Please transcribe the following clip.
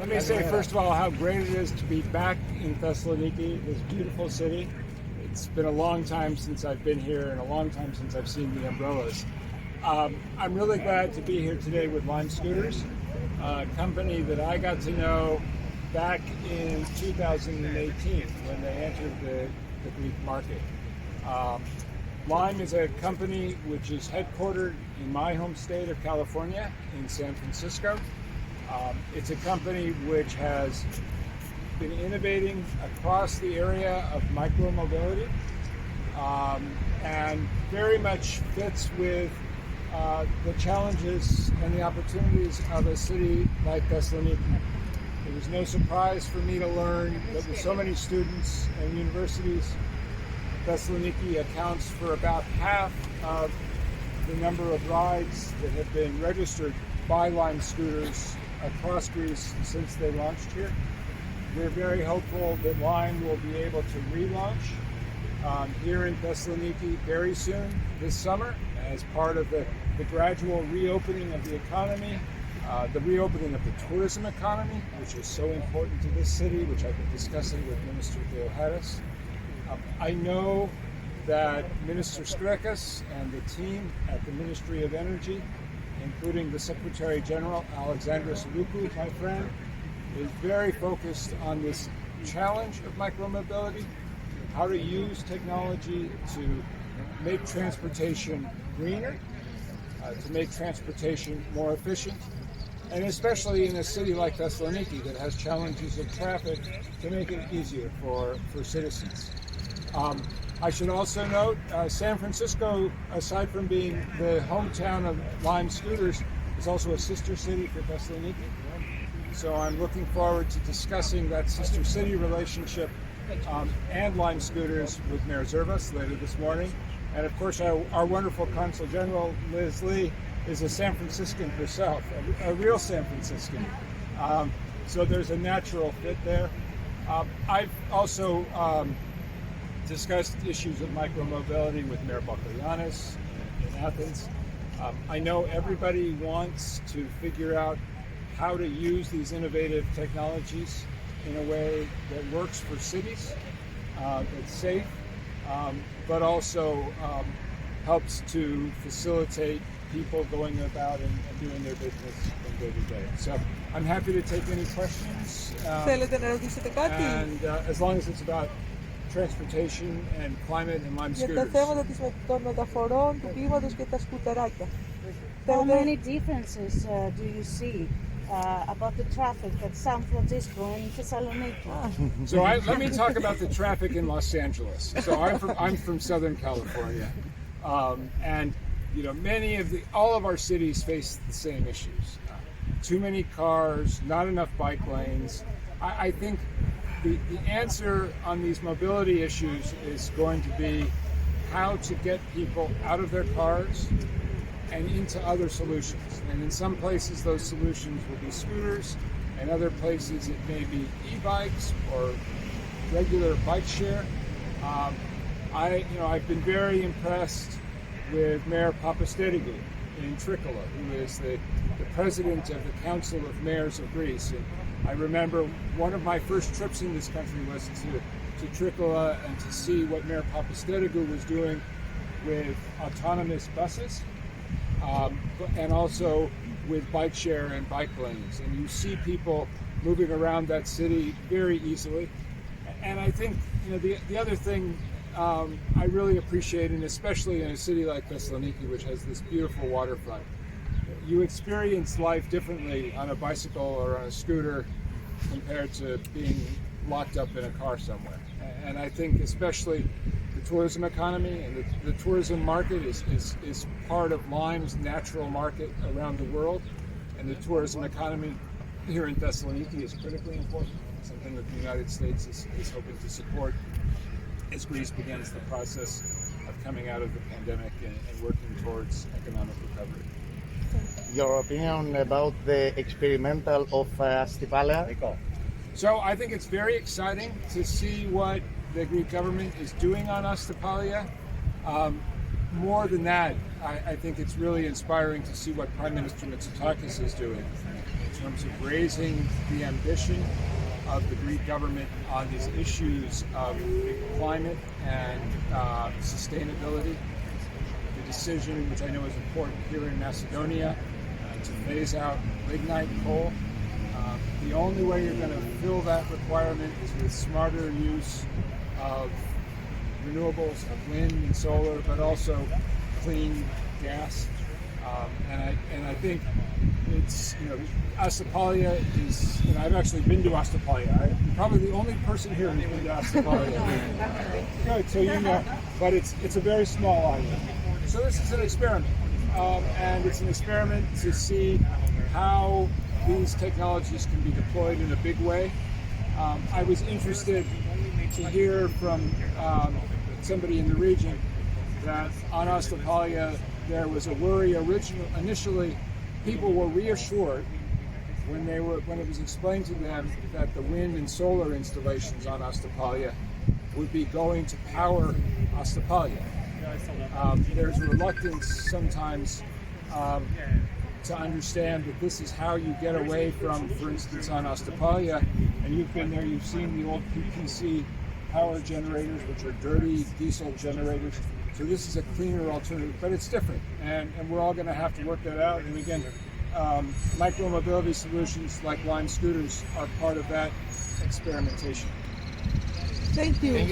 Let me say first of all how great it is to be back in Thessaloniki, this beautiful city. It's been a long time since I've been here and a long time since I've seen the umbrellas. I'm really glad to be here today with Lime Scooters, a company that I got to know back in 2018 when they entered the Greek market. Lime is a company which is headquartered in my home state of California in San Francisco. It's a company which has been innovating across the area of micromobility and very much fits with the challenges and the opportunities of a city like Thessaloniki. It was no surprise for me to learn that with so many students and universities, Thessaloniki accounts for about half of the number of rides that have been registered by Lime Scooters across Greece since they launched here. We're very hopeful that Lime will be able to relaunch here in Thessaloniki very soon this summer as part of the gradual reopening of the economy, the reopening of the tourism economy, which is so important to this city, which I've been discussing with Minister Theoharis. I know that Minister Skrekas and the team at the Ministry of Energy, including the Secretary General, Alexandros Lukou, my friend, is very focused on this challenge of micromobility, how to use technology to make transportation greener, to make transportation more efficient, and especially in a city like Thessaloniki that has challenges of traffic, to make it easier for citizens. I should also note, San Francisco, aside from being the hometown of Lime Scooters, is also a sister city for Thessaloniki. So I'm looking forward to discussing that sister city relationship and Lime Scooters with Mayor Zervas later this morning. And of course, our wonderful Consul General, Liz Lee, is a San Franciscan herself, a real San Franciscan. So there's a natural fit there. I've also discussed issues of micromobility with Mayor Bakoyannis in Athens. I know everybody wants to figure out how to use these innovative technologies in a way that works for cities, that's safe, but also helps to facilitate people going about and doing their business from day to day. So I'm happy to take any questions. And as long as it's about transportation and climate and Lime Για τα Scooters. θέματα των μεταφορών, του κλίματος και τα σκουτεράκια. How many differences do you see about the traffic at San Francisco and Thessaloniki? So let me talk about the traffic in Los Angeles. So I'm from Southern California, and you know all of our cities face the same issues. Too many cars, not enough bike lanes. I think the answer on these mobility issues is going to be how to get people out of their cars and into other solutions. And in some places those solutions will be scooters, and other places it may be e-bikes or regular bike share. I've been very impressed with Mayor Papasteregou in Trikala, who is the president of the Council of Mayors of Greece. And I remember one of my first trips in this country was to Trikala and to see what Mayor Papasteregou was doing with autonomous buses, and also with bike share and bike lanes. And you see people moving around that city very easily. And I think the other thing I really appreciate, and especially in a city like Thessaloniki, which has this beautiful waterfront, you experience life differently on a bicycle or on a scooter compared to being locked up in a car somewhere. And I think especially the tourism economy and the tourism market is part of Lime's natural market around the world. And the tourism economy here in Thessaloniki is critically important, something that the United States is hoping to support as Greece begins the process of coming out of the pandemic and working towards economic recovery. Your opinion about the experimental of Stipalia? So I think it's very exciting to see what the Greek government is doing on Astypalia. More than that, I think it's really inspiring to see what Prime Minister Mitsotakis is doing in terms of raising the ambition of the Greek government on these issues of climate and sustainability. The decision, which I know is important here in Macedonia, to phase out lignite coal. The only way you're going to fill that requirement is with smarter use of renewables, of wind and solar, but also clean gas. And I think it's, Astapalia is, I've actually been to Astapalia. I'm probably the only person here who's been to Astapalia. Good, so you know, but it's a very small island. So this is an experiment. And it's an experiment to see how these technologies can be deployed in a big way. I was interested to hear from somebody in the region that on Astapalia there was a worry initially. People were reassured when it was explained to them that the wind and solar installations on Astapalia would be going to power Astapalia. There's a reluctance sometimes to understand that this is how you get away from, for instance, on Astapalia, and you've been there, you've seen the old PPC power generators, which are dirty diesel generators. So this is a cleaner alternative, but it's different, and we're all going to have to work that out. And again, micro-mobility solutions like Lime scooters are part of that experimentation. Thank you.